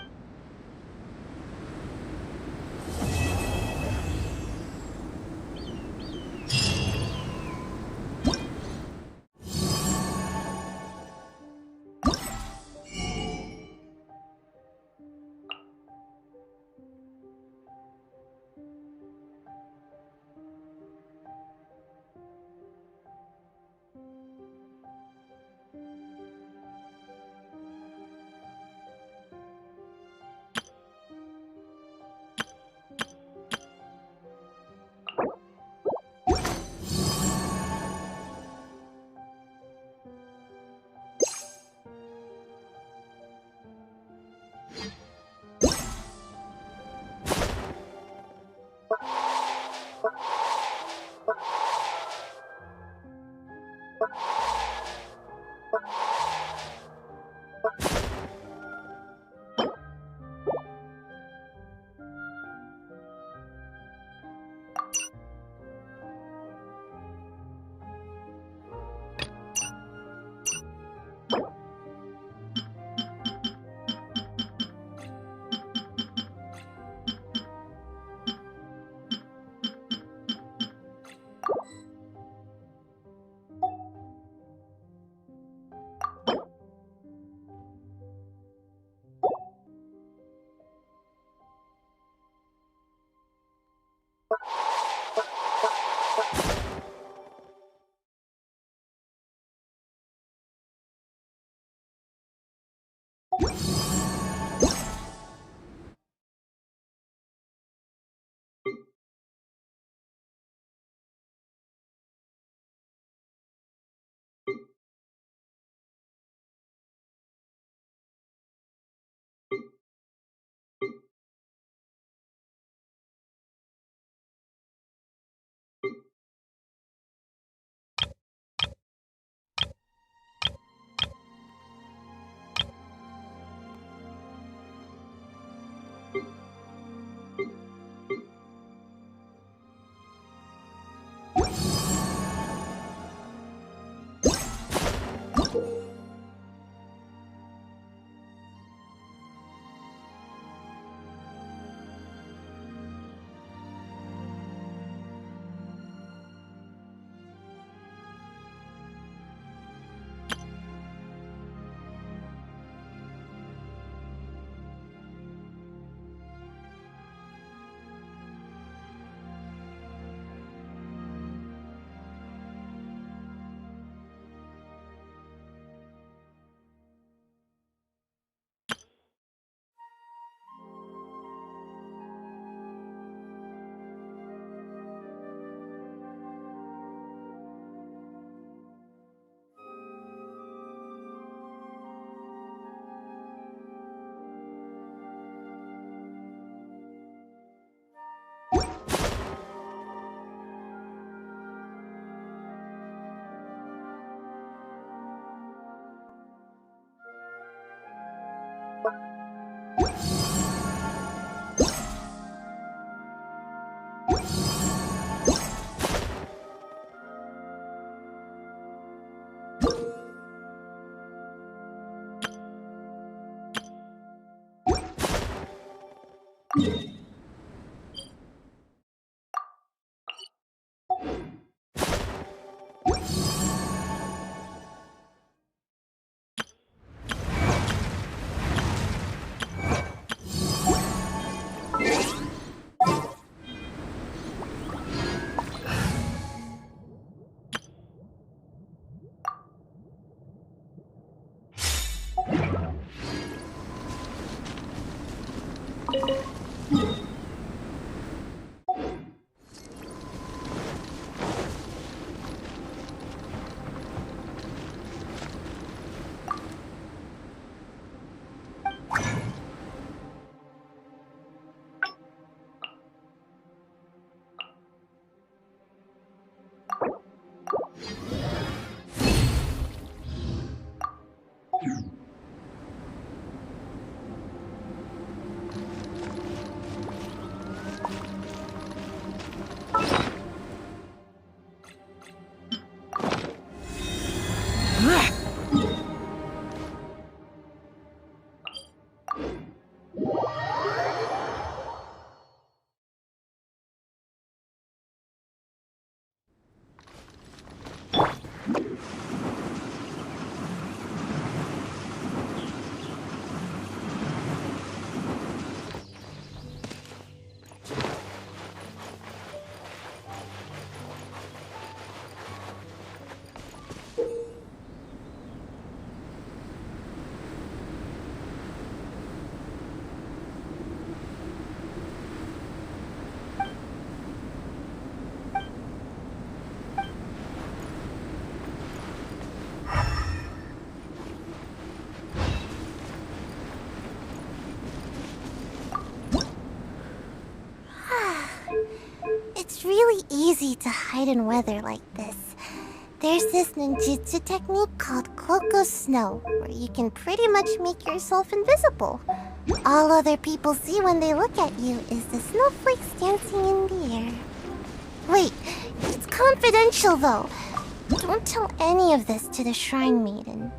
It's really easy to hide in weather like this. There's this ninjutsu technique called Cloak Snow, where you can pretty much make yourself invisible. All other people see when they look at you is the snowflakes dancing in the air. Wait, it's confidential though. Don't tell any of this to the Shrine Maiden.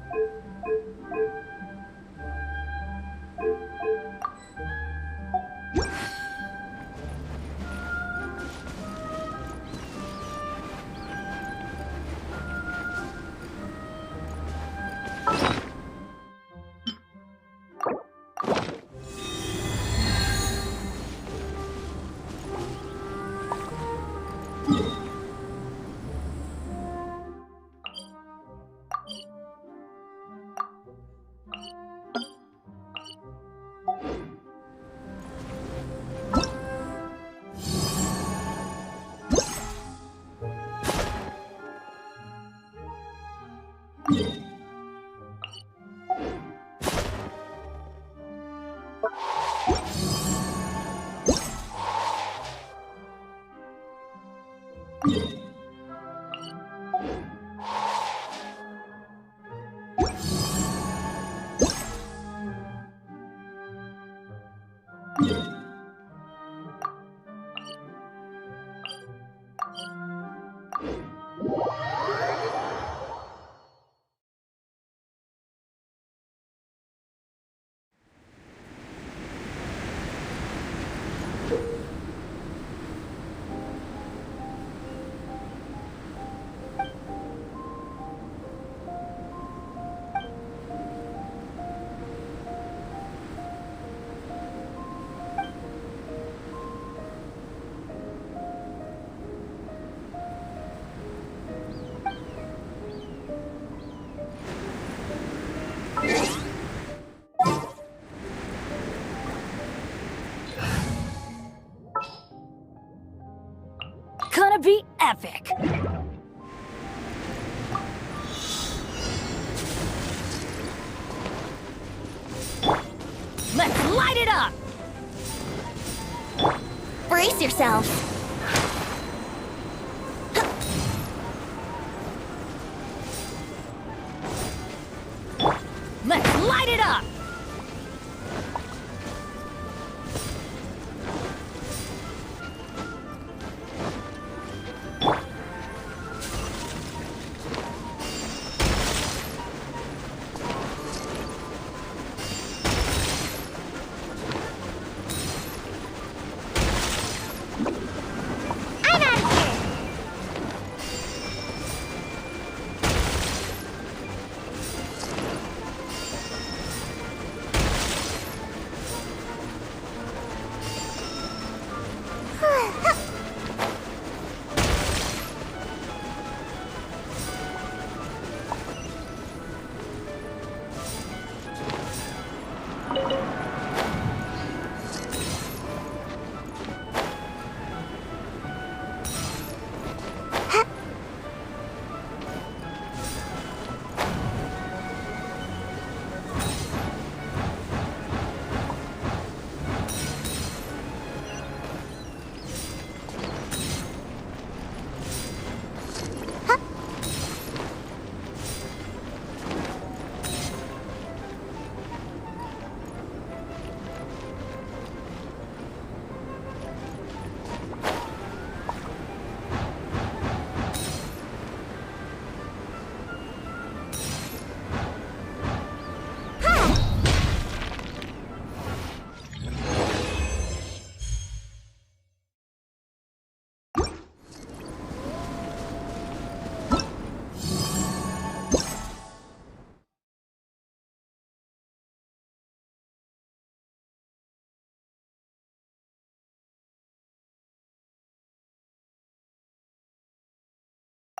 Gonna be epic! Let's light it up! Brace yourselves. Let's light it up!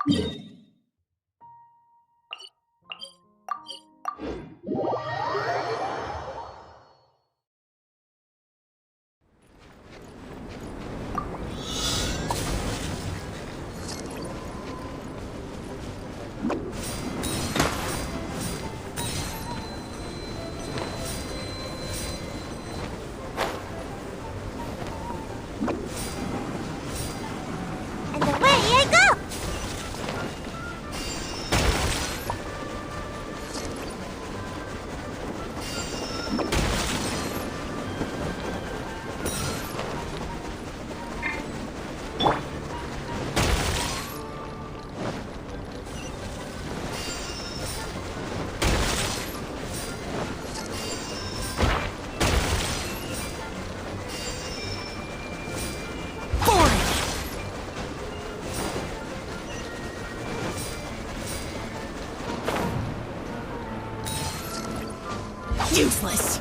And away I go! Useless.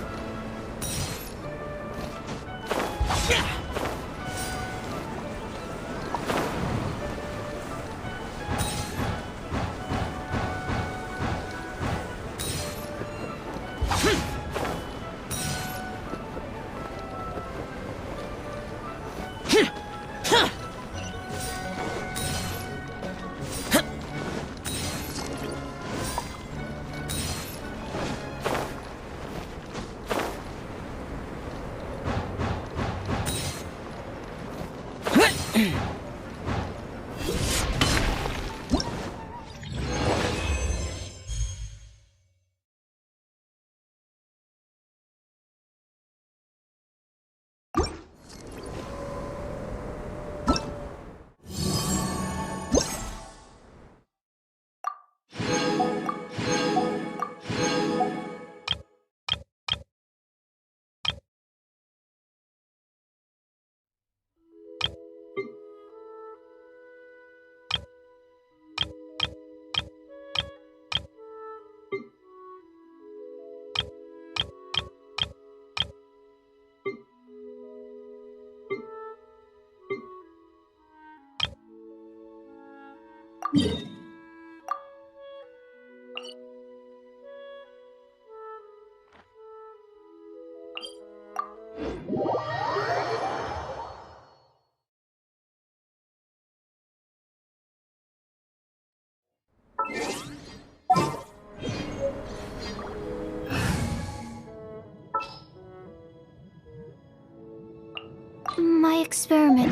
My experiment.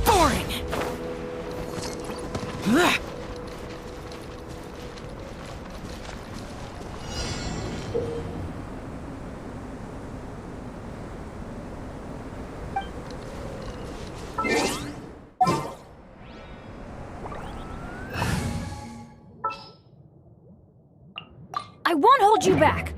Boring! I won't hold you back!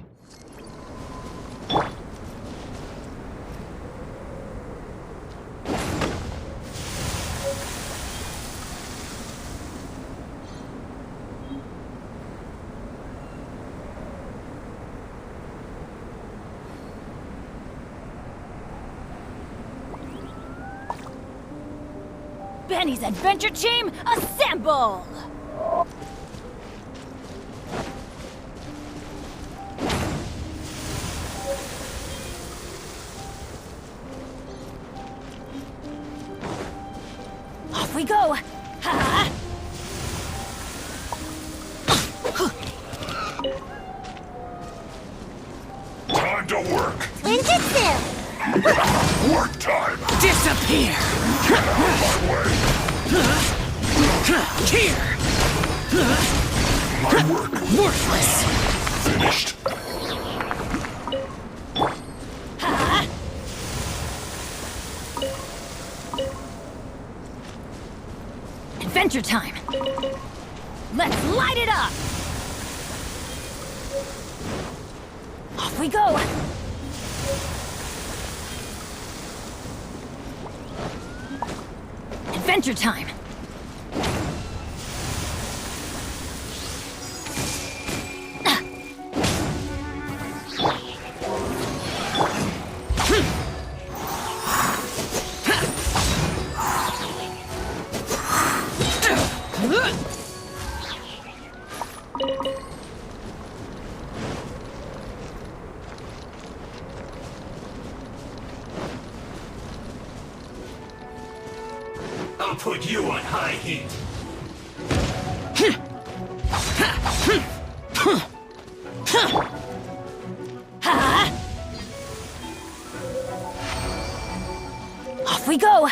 Benny's adventure team, assemble! Off we go! Ha! Time to work. Ninjutsu! Work time. Disappear! Get out of my way. Here! My work Worthless! finished. Ha! Adventure time! Let's light it up! Off we go! Adventure time! I'll put you on high heat. Off we go!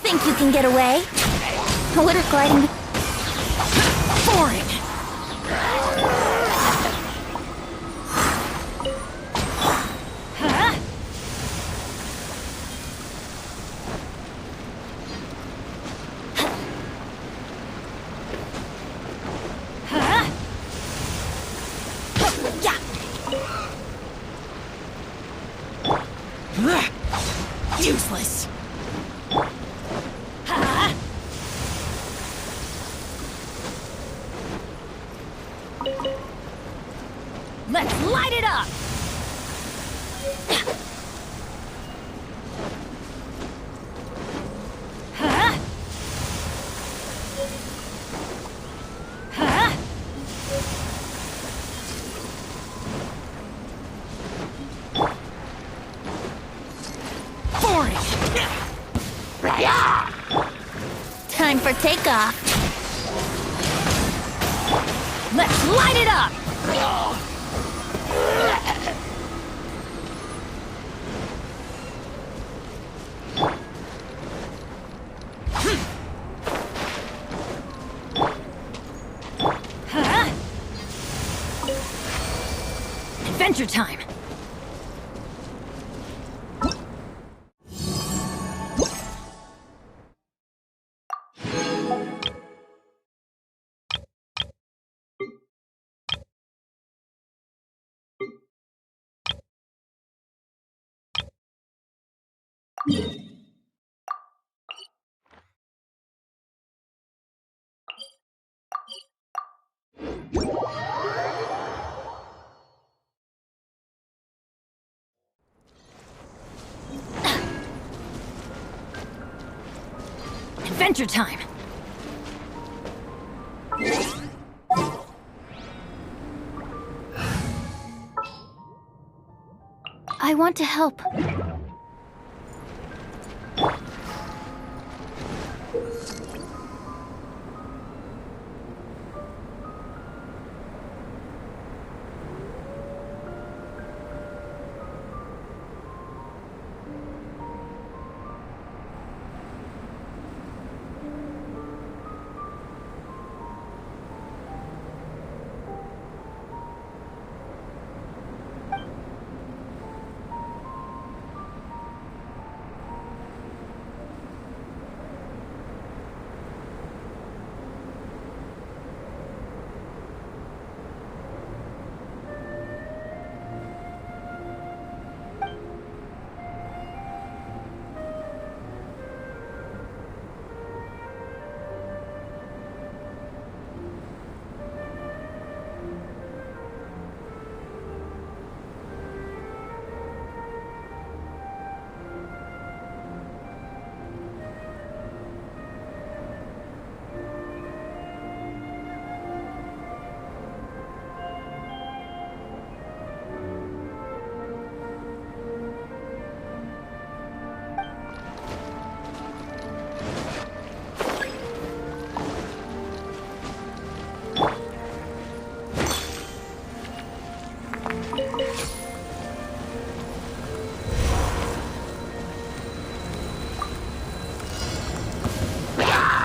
Think you can get away? Water gliding. Boring! Huh? Huh? Ugh. Useless. Huh? Let's light it up! Huh? Huh? Boring. Time for takeoff. Let's light it up! Huh? Adventure time! Adventure time! I want to help.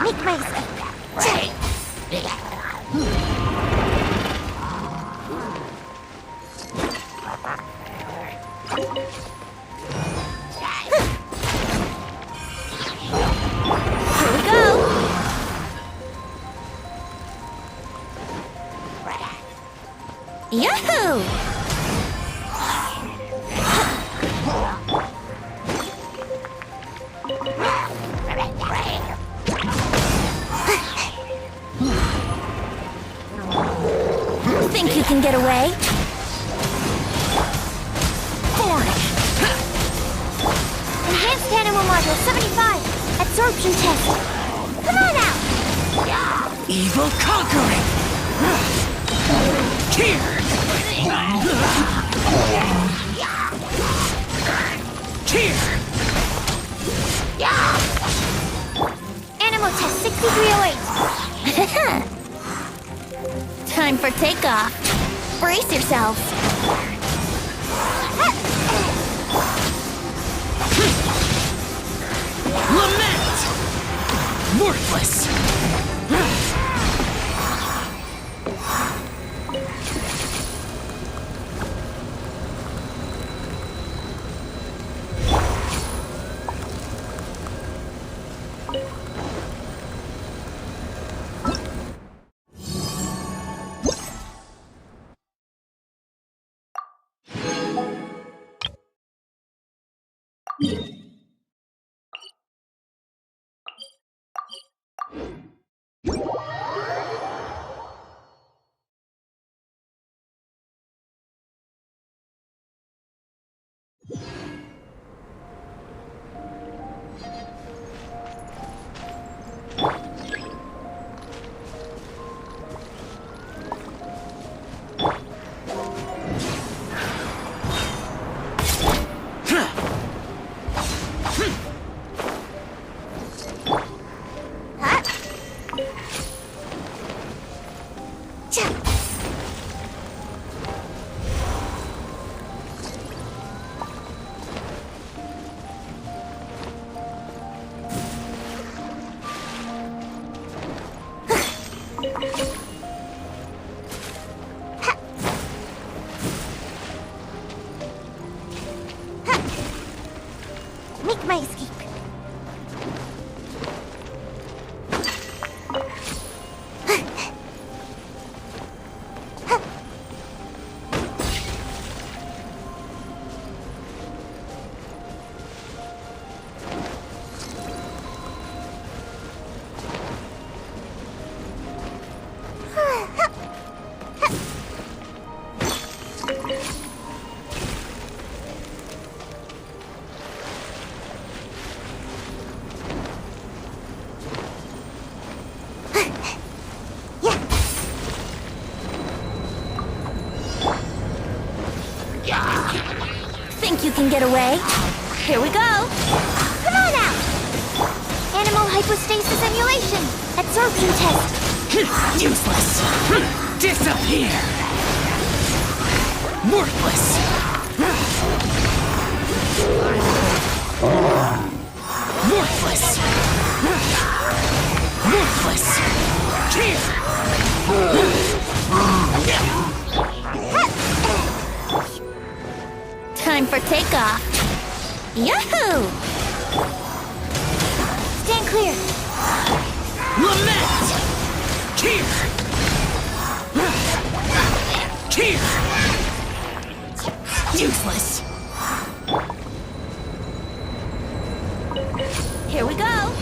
Make my escape. Here we go. can get away? Boring! Enhanced animal module 75. Absorption test. Come on out! Evil conquering! Here! Here! Animal test 6308. Time for takeoff. Brace yourselves. Lament! Worthless! Make my escape. Think you can get away? Here we go. Come on out. Animal hypostasis emulation. Absorption test. Useless! Disappear! Worthless! Worthless! Worthless! Here! Time for takeoff. Yahoo! Stand clear. Lament! Here! Here! Useless! Here we go.